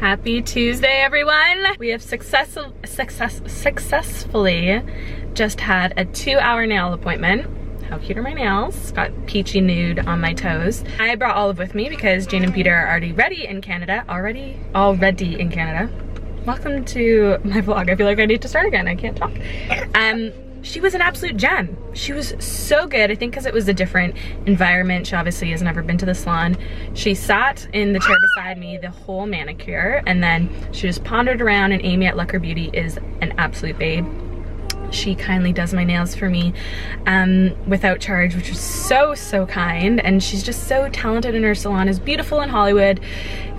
Happy Tuesday, everyone. We have successfully just had a 2-hour nail appointment. How cute are my nails? Got peachy nude on my toes. I brought Olive with me because Jane and Peter are already ready in Canada. Already in Canada. Welcome to my vlog. I feel like I need to start again. I can't talk. She was an absolute gem. She was so good. I think because it was a different environment. She obviously has never been to the salon. She sat in the chair beside me the whole manicure, and then she just pondered around, and Amy at Lucker Beauty is an absolute babe. She kindly does my nails for me without charge, which is so, so kind. And she's just so talented, and her salon is beautiful in Hollywood.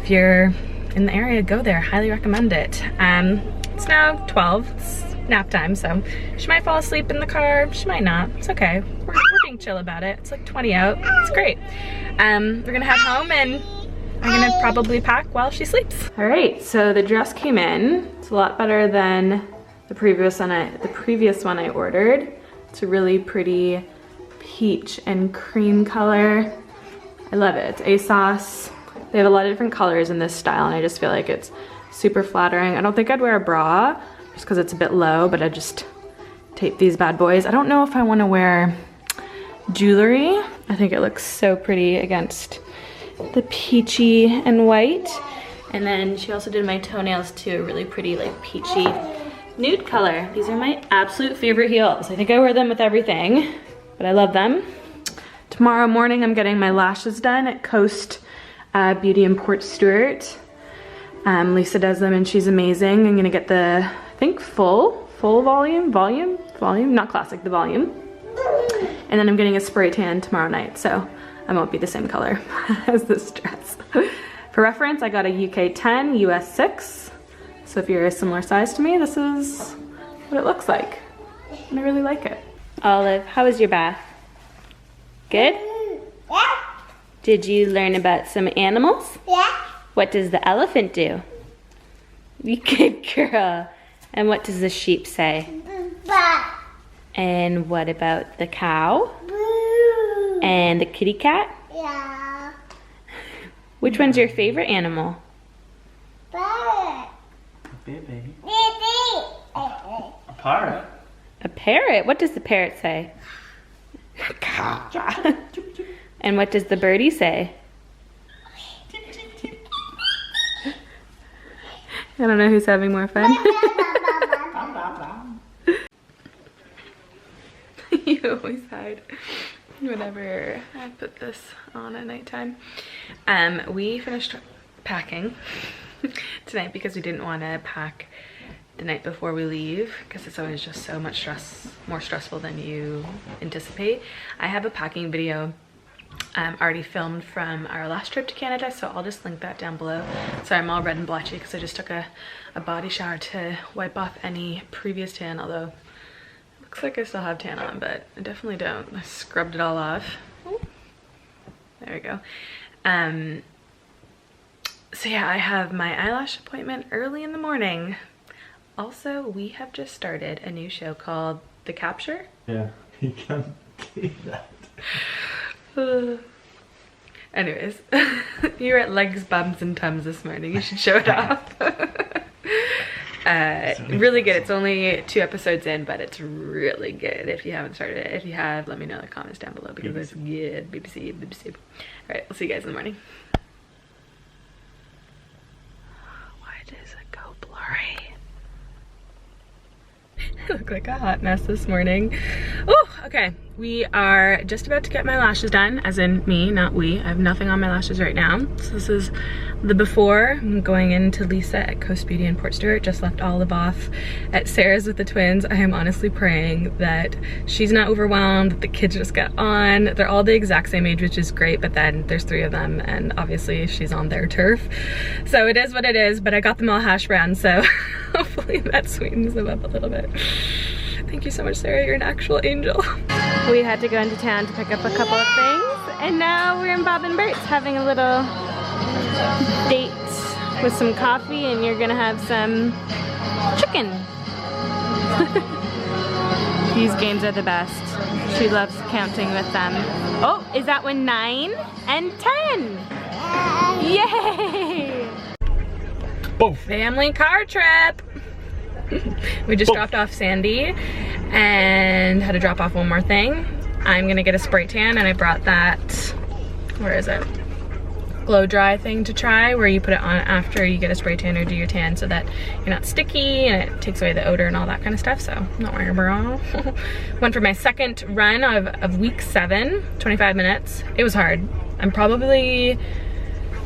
If you're in the area, go there. Highly recommend it. It's now 12. It's nap time, so she might fall asleep in the car. She might not. It's okay. We're being chill about it. It's like 20 out. It's great. We're gonna head home, and I'm gonna probably pack while she sleeps. All right, so the dress came in. It's a lot better than the previous one I ordered. It's a really pretty peach and cream color. I love it. It's ASOS. They have a lot of different colors in this style, and I just feel like it's super flattering. I don't think I'd wear a bra just because it's a bit low, but I just tape these bad boys. I don't know if I want to wear jewelry. I think it looks so pretty against the peachy and white. And then she also did my toenails to a really pretty like peachy nude color. These are my absolute favorite heels. I think I wear them with everything, but I love them. Tomorrow morning I'm getting my lashes done at Coast Beauty in Port Stewart. Lisa does them and she's amazing. I'm gonna get the, I think full volume, not classic, the volume. And then I'm getting a spray tan tomorrow night, so I won't be the same color as this dress. For reference, I got a UK 10, US 6. So if you're a similar size to me, this is what it looks like. And I really like it. Olive, how was your bath? Good? Yeah. Did you learn about some animals? Yeah. What does the elephant do? You good girl. And what does the sheep say? Bah. And what about the cow? Boo. And the kitty cat? Yeah. Which one's your favorite animal? Bah. Baby. Baby. A parrot. A parrot? What does the parrot say? And what does the birdie say? I don't know who's having more fun. You always hide whenever I put this on at nighttime. We finished packing tonight because we didn't want to pack the night before we leave, because it's always just so much more stressful than you anticipate. I have a packing video already filmed from our last trip to Canada, so I'll just link that down below. Sorry, I'm all red and blotchy because I just took a body shower to wipe off any previous tan, although it looks like I still have tan on, but I definitely don't. I scrubbed it all off. Ooh. There we go. So yeah, I have my eyelash appointment early in the morning. Also, we have just started a new show called The Capture. Yeah, you can't do that. Anyways, you were at Legs, Bums, and Tums this morning. You should show it off. Really good. It's only 2 episodes in, but it's really good. If you haven't started it, if you have, let me know in the comments down below because it's good. BBC. All right, we'll see you guys in the morning. Why does it go blurry? I look like a hot mess this morning. Oh, okay. We are just about to get my lashes done, as in me, not we. I have nothing on my lashes right now. So this is the before. I'm going into Lisa at Coast Beauty in Port Stewart. Just left Olive off at Sarah's with the twins. I am honestly praying that she's not overwhelmed, that the kids just get on. They're all the exact same age, which is great, but then there's 3 of them, and obviously she's on their turf. So it is what it is, but I got them all hash brown, so hopefully that sweetens them up a little bit. Thank you so much, Sarah. You're an actual angel. We had to go into town to pick up a couple of things, and now we're in Bob and Bert's having a little date with some coffee, and you're gonna have some chicken. These games are the best. She loves counting with them. Oh, is that one 9 and 10? Yay! Boom. Family car trip. We just dropped off Sandy and had to drop off one more thing. I'm gonna get a spray tan, and I brought that, where is it? Glow dry thing to try, where you put it on after you get a spray tan or do your tan, so that you're not sticky and it takes away the odor and all that kind of stuff. So I'm not wearing a bra. Went for my second run of week 7, 25 minutes. It was hard. I'm probably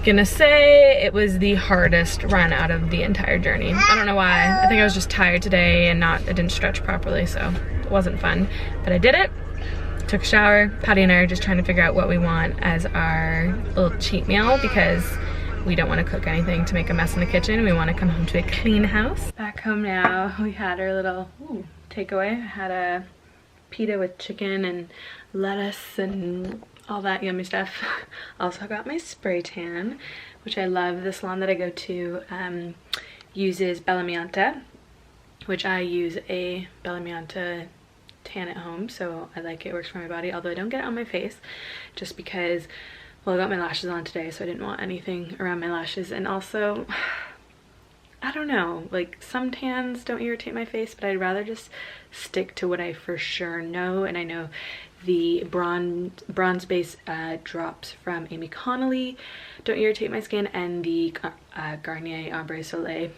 gonna say it was the hardest run out of the entire journey. I don't know why. I think I was just tired today and I didn't stretch properly, so it wasn't fun. But I did it. Took a shower. Paddy and I are just trying to figure out what we want as our little cheat meal, because we don't want to cook anything to make a mess in the kitchen. We want to come home to a clean house. Back home now. We had our little takeaway. I had a pita with chicken and lettuce and all that yummy stuff. Also got my spray tan, which I love. The salon that I go to uses Bellamianta, which I use a Bellamianta tan at home, so I like it. It works for my body, although I don't get it on my face just because, well, I got my lashes on today, so I didn't want anything around my lashes. And also, I don't know, like, some tans don't irritate my face, but I'd rather just stick to what I for sure know. And I know the bronze base drops from Amy Connolly don't irritate my skin, and the Garnier Ombre Soleil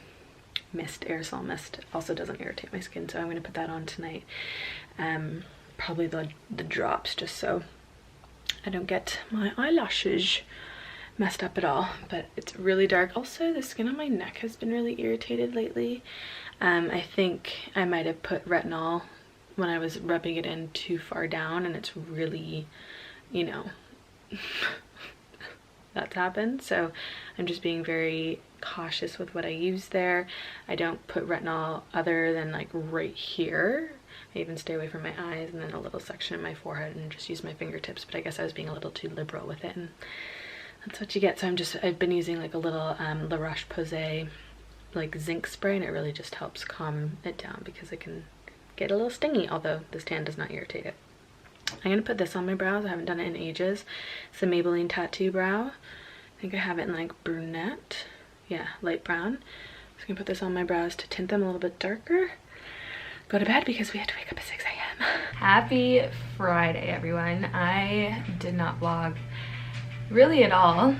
mist, aerosol mist, also doesn't irritate my skin, so I'm gonna put that on tonight. Probably the drops, just so I don't get my eyelashes messed up at all. But it's really dark. Also, the skin on my neck has been really irritated lately. I think I might have put retinol when I was rubbing it in too far down, and it's really, you know, that's happened. So I'm just being very cautious with what I use there. I don't put retinol other than like right here. I even stay away from my eyes, and then a little section in my forehead, and just use my fingertips. But I guess I was being a little too liberal with it, and that's what you get. So I've been using like a little La Roche-Posay like zinc spray, and it really just helps calm it down because it can get a little stingy, although this tan does not irritate it. I'm gonna put this on my brows. I haven't done it in ages. It's a Maybelline Tattoo Brow. I think I have it in like brunette. Yeah, light brown. So I'm gonna put this on my brows to tint them a little bit darker. Go to bed because we had to wake up at 6 a.m. Happy Friday, everyone. I did not vlog really at all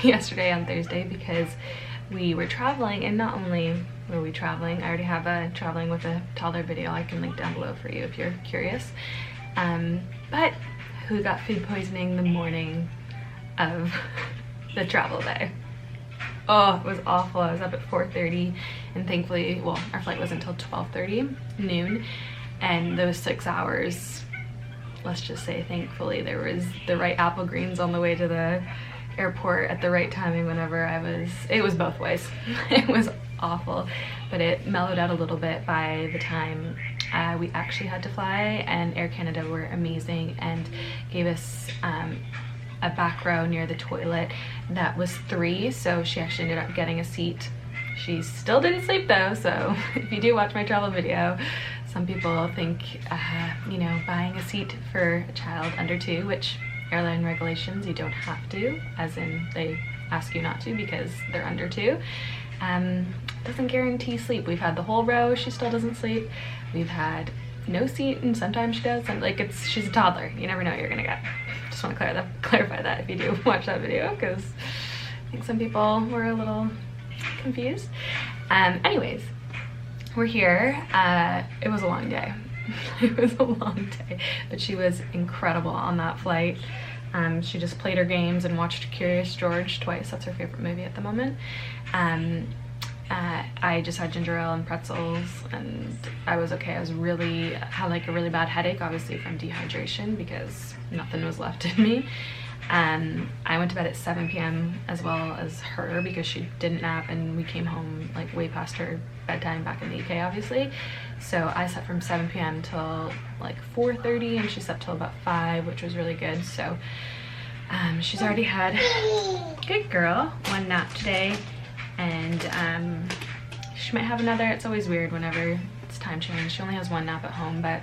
yesterday on Thursday because we were traveling, and not only were we traveling, I already have a traveling with a toddler video I can link down below for you if you're curious. But who got food poisoning the morning of the travel day? Oh, it was awful. I was up at 4:30, and thankfully, well, our flight was until 12:30 noon, and those 6 hours, let's just say thankfully there was the right apple greens on the way to the airport at the right timing whenever it was both ways. It was awful, but it mellowed out a little bit by the time we actually had to fly, and Air Canada were amazing and gave us a back row near the toilet that was 3, so she actually ended up getting a seat. She still didn't sleep though, so if you do watch my travel video, some people think you know, buying a seat for a child under 2, which airline regulations you don't have to, as in they ask you not to because they're under 2, doesn't guarantee sleep. We've had the whole row, she still doesn't sleep. We've had no seat, and sometimes she does, and like she's a toddler, you never know what you're gonna get. Just want to clarify that if you do watch that video, because I think some people were a little confused. Anyways, we're here. It was a long day. It was a long day, but she was incredible on that flight. She just played her games and watched Curious George twice. That's her favorite movie at the moment. I just had ginger ale and pretzels, and I was okay. I had like a really bad headache, obviously from dehydration, because nothing was left in me. I went to bed at 7 p.m. as well as her because she didn't nap, and we came home like way past her bedtime back in the UK, obviously. So I slept from 7 p.m. till like 4:30, and she slept till about 5, which was really good. So she's already had, good girl, 1 nap today, and she might have another. It's always weird whenever it's time change. She only has 1 nap at home, but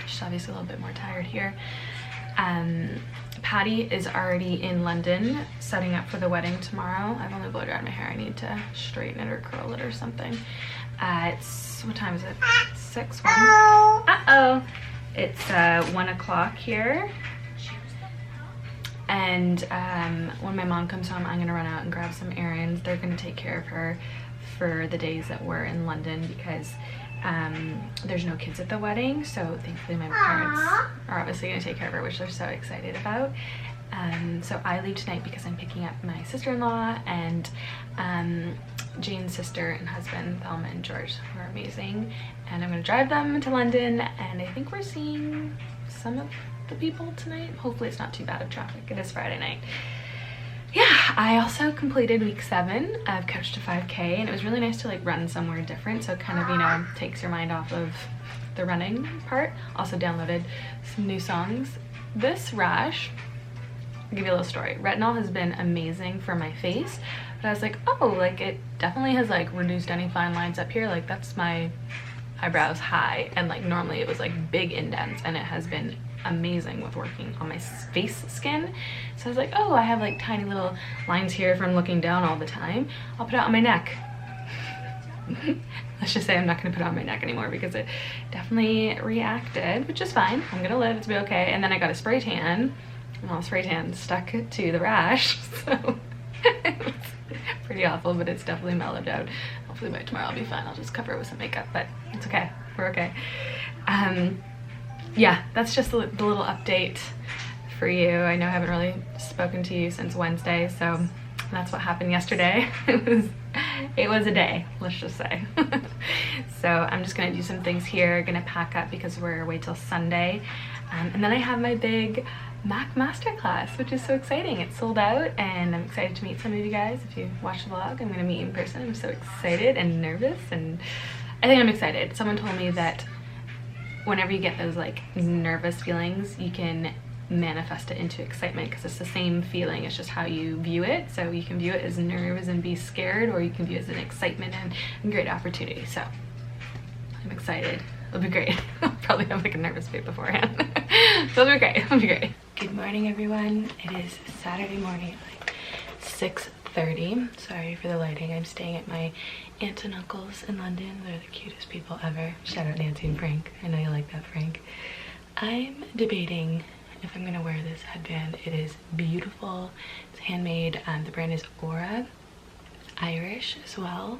she's obviously a little bit more tired here. Paddy is already in London setting up for the wedding tomorrow. I've only blow dried my hair. I need to straighten it or curl it or something. What time is it? 6? Uh-oh. It's 1 o'clock here. And when my mom comes home, I'm gonna run out and grab some errands. They're gonna take care of her for the days that we're in London because there's no kids at the wedding, so thankfully my parents are obviously going to take care of her, which they're so excited about. So I leave tonight because I'm picking up my sister-in-law and Jane's sister and husband, Thelma and George, who are amazing, and I'm going to drive them to London, and I think we're seeing some of the people tonight. Hopefully it's not too bad of traffic. It is Friday night. Yeah, I also completed week 7 of Couch to 5K, and it was really nice to like run somewhere different, so it kind of, you know, takes your mind off of the running part. Also downloaded some new songs. This rash, I'll give you a little story. Retinol has been amazing for my face, but I was like, oh, like it definitely has like reduced any fine lines up here. Like that's my eyebrows high, and like normally it was like big indents, and it has been amazing with working on my face skin. So I was like, oh, I have like tiny little lines here from looking down all the time. I'll put it on my neck. Let's just say I'm not going to put it on my neck anymore because it definitely reacted, which is fine. I'm gonna live, it's be okay. And then I got a spray tan, and all spray tan stuck to the rash, so it's pretty awful, but it's definitely mellowed out. Hopefully by tomorrow I'll be fine. I'll just cover it with some makeup, but it's okay. We're okay. Yeah, that's just the little update for you. I know I haven't really spoken to you since Wednesday, so that's what happened yesterday. It was a day, let's just say. So I'm just gonna do some things here, gonna pack up because we're away till Sunday. And then I have my big Mac Masterclass, which is so exciting. It's sold out, and I'm excited to meet some of you guys. If you watch the vlog, I'm gonna meet you in person. I'm so excited and nervous, and I think I'm excited. Someone told me that whenever you get those like nervous feelings, you can manifest it into excitement because it's the same feeling, it's just how you view it. So you can view it as nerves and be scared, or you can view it as an excitement and a great opportunity. So I'm excited. It'll be great. I'll probably have like a nervous fit beforehand. So it'll be great. It'll be great. Good morning, everyone. It is Saturday morning at like 6:30. Sorry for the lighting. I'm staying at my aunt and uncle's in London. They're the cutest people ever. Shout out Nancy and Frank. I know you like that, Frank. I'm debating if I'm gonna wear this headband. It is beautiful. It's handmade. The brand is Aura. It's Irish as well.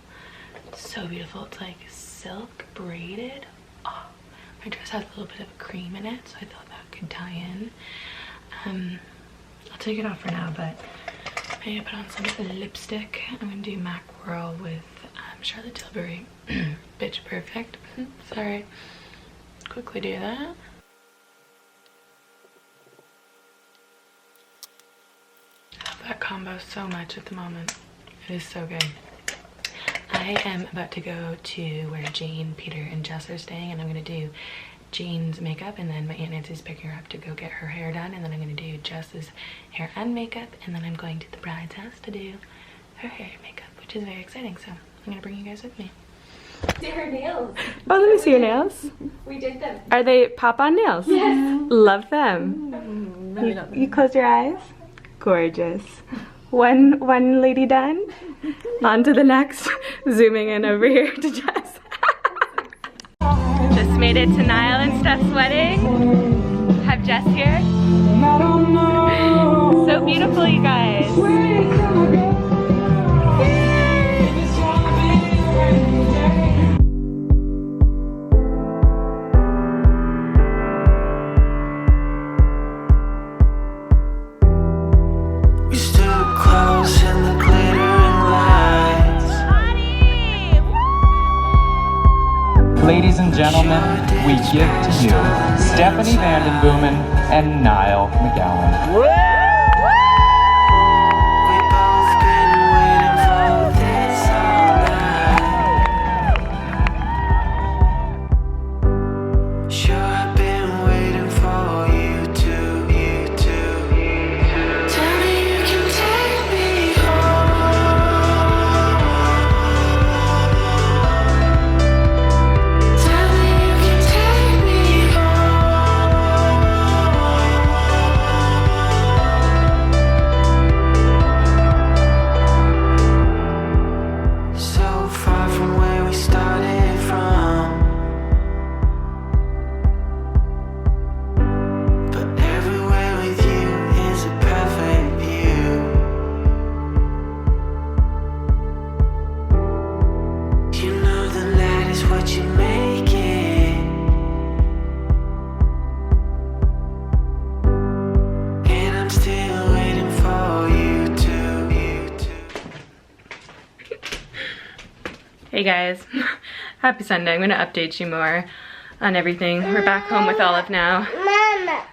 It's so beautiful. It's like silk braided. Oh, my dress has a little bit of cream in it, so I thought that could tie in. I'll take it off for now, but I'm gonna put on some lipstick. I'm gonna do MAC Whirl with Charlotte Tilbury. Bitch perfect. Sorry. Quickly do that. I love that combo so much at the moment. It is so good. I am about to go to where Jane, Peter, and Jess are staying, and I'm gonna do Jane's makeup, and then my Aunt Nancy's picking her up to go get her hair done, and then I'm gonna do Jess's hair and makeup, and then I'm going to the bride's house to do her hair and makeup, which is very exciting. So I'm gonna bring you guys with me. See her nails. Oh, let me see your nails. We did them. Are they pop-on nails? Yes. Love them. You close your eyes. Gorgeous. One lady done. On to the next. Zooming in over here to Jess. Just made it to Niall and Steph's wedding. Have Jess here. So beautiful, you guys. Ladies and gentlemen, we give to you Stephanie Vandenboomen and Niall McGowan. you make it? And I'm still waiting for you to. Hey guys, happy Sunday. I'm gonna update you more on everything. We're back home with Olive now. Mama.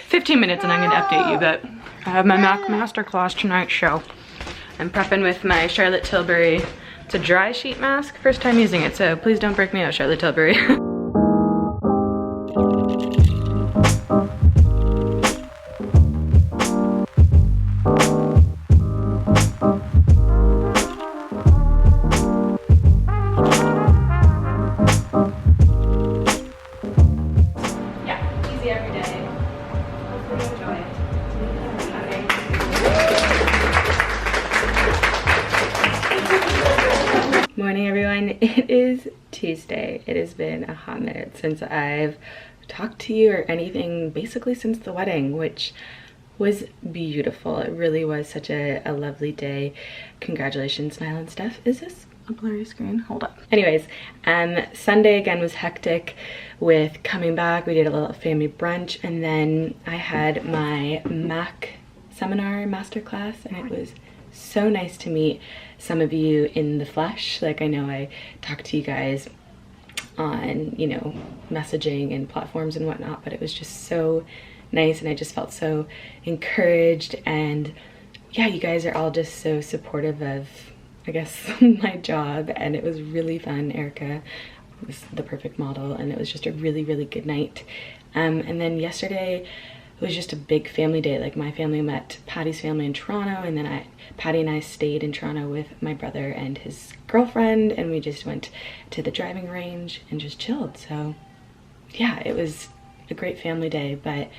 15 minutes and I'm gonna update you, but I have my Masterclass tonight show. I'm prepping with my Charlotte Tilbury. It's a dry sheet mask, first time using it, so please don't break me out, Charlotte Tilbury. Morning everyone, it is Tuesday. It has been a hot minute since I've talked to you or anything, basically since the wedding, which was beautiful. It really was such a lovely day. Congratulations, Niall and Steph. Is this a blurry screen? Hold up. Anyways, Sunday again was hectic with coming back. We did a little family brunch and then I had my Mac seminar masterclass and it was so nice to meet some of you in the flesh. Like I know I talked to you guys on, you know, messaging and platforms and whatnot, but it was just so nice and I just felt so encouraged. And yeah, you guys are all just so supportive of, I guess, my job, and it was really fun. Erica was the perfect model and it was just a really good night. And then yesterday it was just a big family day. Like my family met Paddy's family in Toronto, and then Paddy and I stayed in Toronto with my brother and his girlfriend, and we just went to the driving range and just chilled. So yeah, it was a great family day. But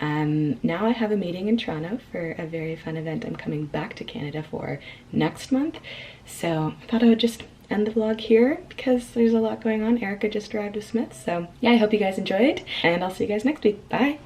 now I have a meeting in Toronto for a very fun event I'm coming back to Canada for next month. So I thought I would just end the vlog here because there's a lot going on. Erica just arrived with Smith. So yeah, I hope you guys enjoyed and I'll see you guys next week. Bye.